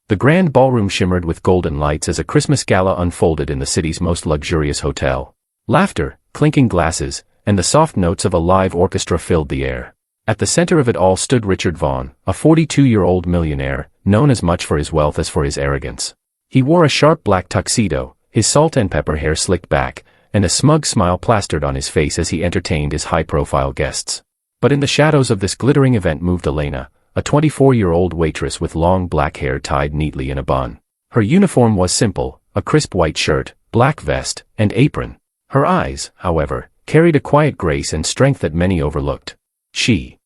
The grand ballroom shimmered with golden lights as a Christmas gala unfolded in the city's most luxurious hotel. Laughter, clinking glasses, and the soft notes of a live orchestra filled the air. At the center of it all stood Richard Vaughn, a 42-year-old millionaire, known as much for his wealth as for his arrogance. He wore a sharp black tuxedo, his salt and pepper hair slicked back, and a smug smile plastered on his face as he entertained his high-profile guests. But in the shadows of this glittering event moved Elena, a 24-year-old waitress with long black hair tied neatly in a bun. Her uniform was simple, a crisp white shirt, black vest, and apron. Her eyes, however, carried a quiet grace and strength that many overlooked. She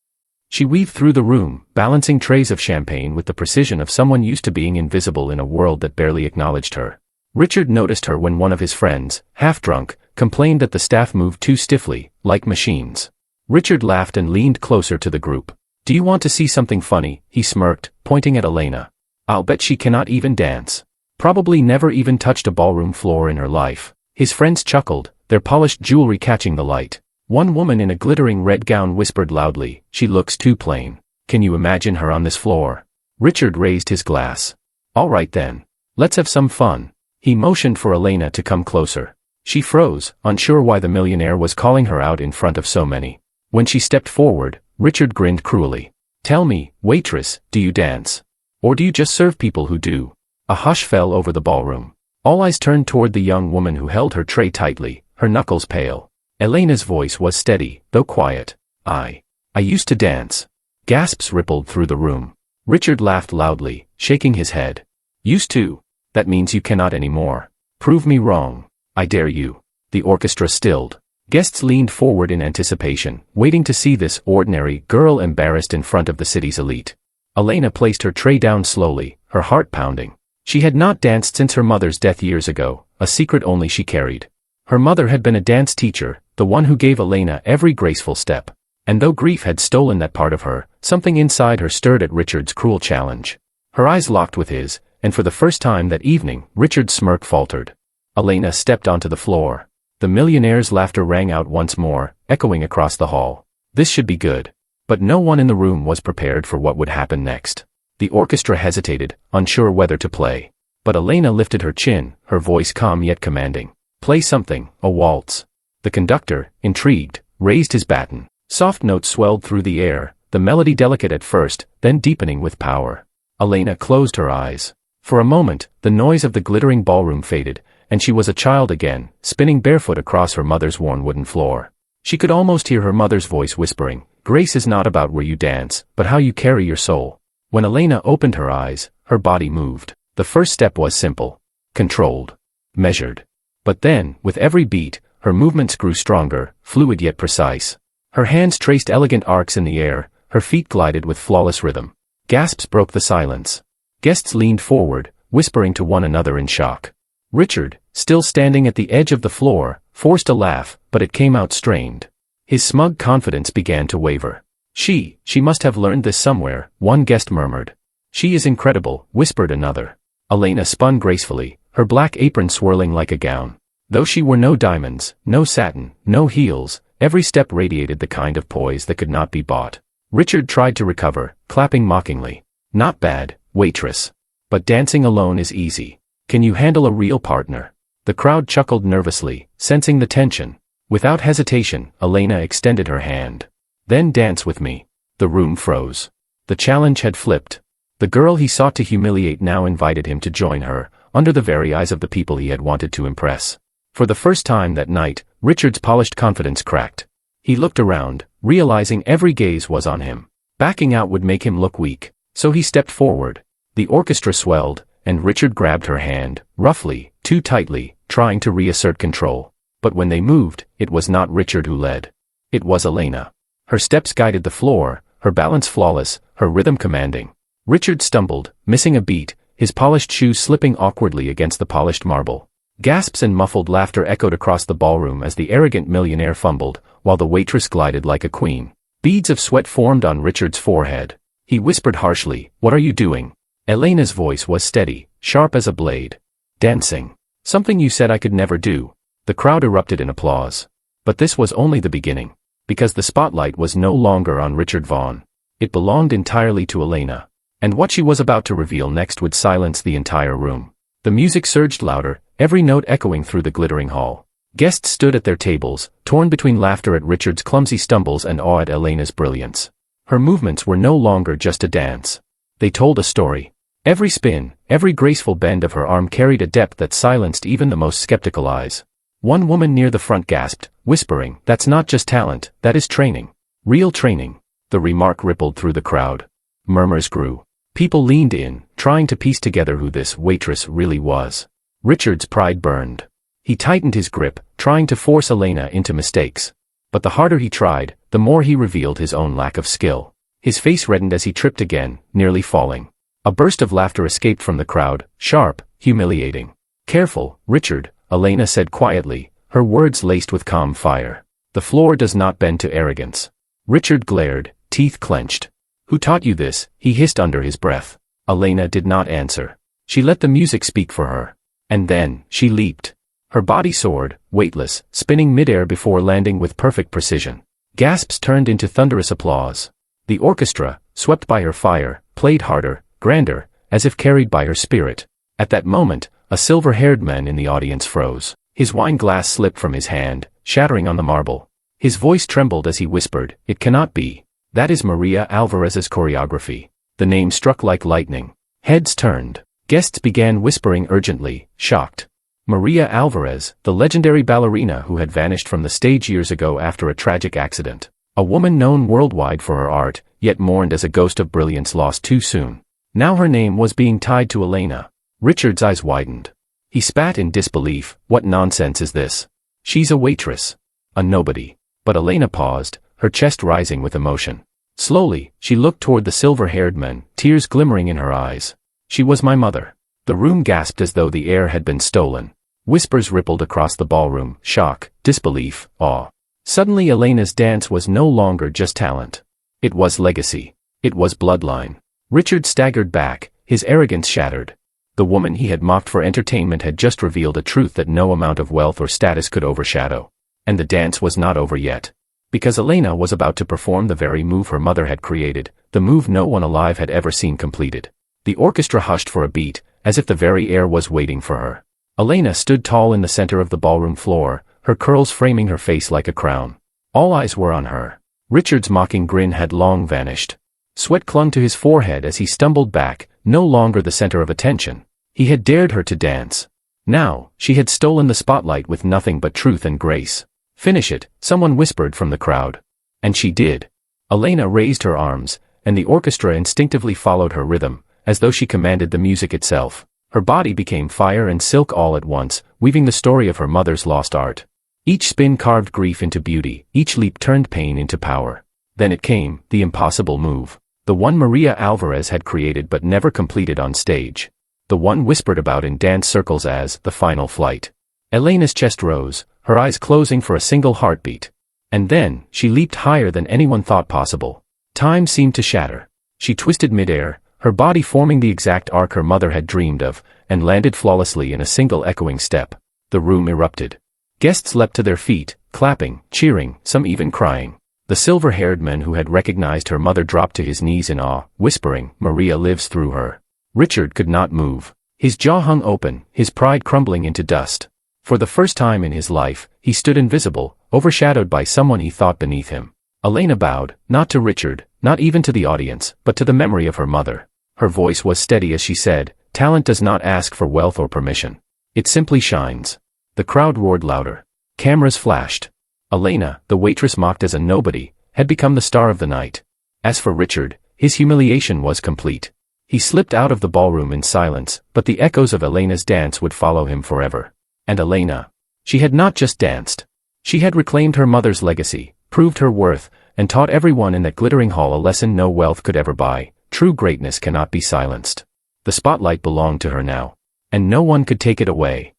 weaved through the room, balancing trays of champagne with the precision of someone used to being invisible in a world that barely acknowledged her. Richard noticed her when one of his friends, half drunk, complained that the staff moved too stiffly, like machines. Richard laughed and leaned closer to the group. "Do you want to see something funny?" he smirked, pointing at Elena. "I'll bet she cannot even dance. Probably never even touched a ballroom floor in her life." His friends chuckled, their polished jewelry catching the light. One woman in a glittering red gown whispered loudly, "She looks too plain. Can you imagine her on this floor?" Richard raised his glass. "All right then. Let's have some fun." He motioned for Elena to come closer. She froze, unsure why the millionaire was calling her out in front of so many. When she stepped forward, Richard grinned cruelly. "Tell me, waitress, do you dance? Or do you just serve people who do?" A hush fell over the ballroom. All eyes turned toward the young woman who held her tray tightly, her knuckles pale. Elena's voice was steady, though quiet. I used to dance." Gasps rippled through the room. Richard laughed loudly, shaking his head. "Used to? That means you cannot anymore. Prove me wrong. I dare you." The orchestra stilled. Guests leaned forward in anticipation, waiting to see this ordinary girl embarrassed in front of the city's elite. Elena placed her tray down slowly, her heart pounding. She had not danced since her mother's death years ago, a secret only she carried. Her mother had been a dance teacher, the one who gave Elena every graceful step. And though grief had stolen that part of her, something inside her stirred at Richard's cruel challenge. Her eyes locked with his, and for the first time that evening, Richard's smirk faltered. Elena stepped onto the floor. The millionaire's laughter rang out once more, echoing across the hall. This should be good. But no one in the room was prepared for what would happen next. The orchestra hesitated, unsure whether to play. But Elena lifted her chin, her voice calm yet commanding. "Play something, a waltz." The conductor, intrigued, raised his baton. Soft notes swelled through the air, the melody delicate at first, then deepening with power. Elena closed her eyes. For a moment, the noise of the glittering ballroom faded, and she was a child again, spinning barefoot across her mother's worn wooden floor. She could almost hear her mother's voice whispering, "Grace is not about where you dance, but how you carry your soul." When Elena opened her eyes, her body moved. The first step was simple. Controlled. Measured. But then, with every beat, her movements grew stronger, fluid yet precise. Her hands traced elegant arcs in the air, her feet glided with flawless rhythm. Gasps broke the silence. Guests leaned forward, whispering to one another in shock. Richard, still standing at the edge of the floor, forced a laugh, but it came out strained. His smug confidence began to waver. She must have learned this somewhere," one guest murmured. "She is incredible," whispered another. Elena spun gracefully, her black apron swirling like a gown. Though she wore no diamonds, no satin, no heels, every step radiated the kind of poise that could not be bought. Richard tried to recover, clapping mockingly. "Not bad, waitress. But dancing alone is easy. Can you handle a real partner?" The crowd chuckled nervously, sensing the tension. Without hesitation, Elena extended her hand. "Then dance with me." The room froze. The challenge had flipped. The girl he sought to humiliate now invited him to join her, under the very eyes of the people he had wanted to impress. For the first time that night, Richard's polished confidence cracked. He looked around, realizing every gaze was on him. Backing out would make him look weak, so he stepped forward. The orchestra swelled, and Richard grabbed her hand, roughly, too tightly, trying to reassert control. But when they moved, it was not Richard who led. It was Elena. Her steps guided the floor, her balance flawless, her rhythm commanding. Richard stumbled, missing a beat, his polished shoes slipping awkwardly against the polished marble. Gasps and muffled laughter echoed across the ballroom as the arrogant millionaire fumbled, while the waitress glided like a queen. Beads of sweat formed on Richard's forehead. He whispered harshly, "What are you doing?" Elena's voice was steady, sharp as a blade. "Dancing. Something you said I could never do." The crowd erupted in applause. But this was only the beginning. Because the spotlight was no longer on Richard Vaughn. It belonged entirely to Elena. And what she was about to reveal next would silence the entire room. The music surged louder, every note echoing through the glittering hall. Guests stood at their tables, torn between laughter at Richard's clumsy stumbles and awe at Elena's brilliance. Her movements were no longer just a dance. They told a story. Every spin, every graceful bend of her arm carried a depth that silenced even the most skeptical eyes. One woman near the front gasped, whispering, "That's not just talent, that is training. Real training." The remark rippled through the crowd. Murmurs grew. People leaned in, trying to piece together who this waitress really was. Richard's pride burned. He tightened his grip, trying to force Elena into mistakes. But the harder he tried, the more he revealed his own lack of skill. His face reddened as he tripped again, nearly falling. A burst of laughter escaped from the crowd, sharp, humiliating. "Careful, Richard," Elena said quietly, her words laced with calm fire. "The floor does not bend to arrogance." Richard glared, teeth clenched. "Who taught you this?" he hissed under his breath. Elena did not answer. She let the music speak for her. And then, she leaped. Her body soared, weightless, spinning midair before landing with perfect precision. Gasps turned into thunderous applause. The orchestra, swept by her fire, played harder, grander, as if carried by her spirit. At that moment, a silver-haired man in the audience froze. His wine glass slipped from his hand, shattering on the marble. His voice trembled as he whispered, "It cannot be. That is Maria Alvarez's choreography." The name struck like lightning. Heads turned. Guests began whispering urgently, shocked. Maria Alvarez, the legendary ballerina who had vanished from the stage years ago after a tragic accident. A woman known worldwide for her art, yet mourned as a ghost of brilliance lost too soon. Now her name was being tied to Elena. Richard's eyes widened. He spat in disbelief. "What nonsense is this? She's a waitress. A nobody." But Elena paused, her chest rising with emotion. Slowly, she looked toward the silver-haired man, tears glimmering in her eyes. "She was my mother." The room gasped as though the air had been stolen. Whispers rippled across the ballroom, shock, disbelief, awe. Suddenly Elena's dance was no longer just talent. It was legacy. It was bloodline. Richard staggered back, his arrogance shattered. The woman he had mocked for entertainment had just revealed a truth that no amount of wealth or status could overshadow. And the dance was not over yet. Because Elena was about to perform the very move her mother had created, the move no one alive had ever seen completed. The orchestra hushed for a beat, as if the very air was waiting for her. Elena stood tall in the center of the ballroom floor, her curls framing her face like a crown. All eyes were on her. Richard's mocking grin had long vanished. Sweat clung to his forehead as he stumbled back, no longer the center of attention. He had dared her to dance. Now, she had stolen the spotlight with nothing but truth and grace. "Finish it," someone whispered from the crowd. And she did. Elena raised her arms, and the orchestra instinctively followed her rhythm, as though she commanded the music itself. Her body became fire and silk all at once, weaving the story of her mother's lost art. Each spin carved grief into beauty, each leap turned pain into power. Then it came, the impossible move. The one Maria Alvarez had created but never completed on stage. The one whispered about in dance circles as the final flight. Elena's chest rose, her eyes closing for a single heartbeat. And then, she leaped higher than anyone thought possible. Time seemed to shatter. She twisted midair, her body forming the exact arc her mother had dreamed of, and landed flawlessly in a single echoing step. The room erupted. Guests leapt to their feet, clapping, cheering, some even crying. The silver-haired man who had recognized her mother dropped to his knees in awe, whispering, "Maria lives through her." Richard could not move. His jaw hung open, his pride crumbling into dust. For the first time in his life, he stood invisible, overshadowed by someone he thought beneath him. Elena bowed, not to Richard, not even to the audience, but to the memory of her mother. Her voice was steady as she said, "Talent does not ask for wealth or permission. It simply shines." The crowd roared louder. Cameras flashed. Elena, the waitress mocked as a nobody, had become the star of the night. As for Richard, his humiliation was complete. He slipped out of the ballroom in silence, but the echoes of Elena's dance would follow him forever. And Elena. She had not just danced. She had reclaimed her mother's legacy, proved her worth, and taught everyone in that glittering hall a lesson no wealth could ever buy. True greatness cannot be silenced. The spotlight belonged to her now. And no one could take it away.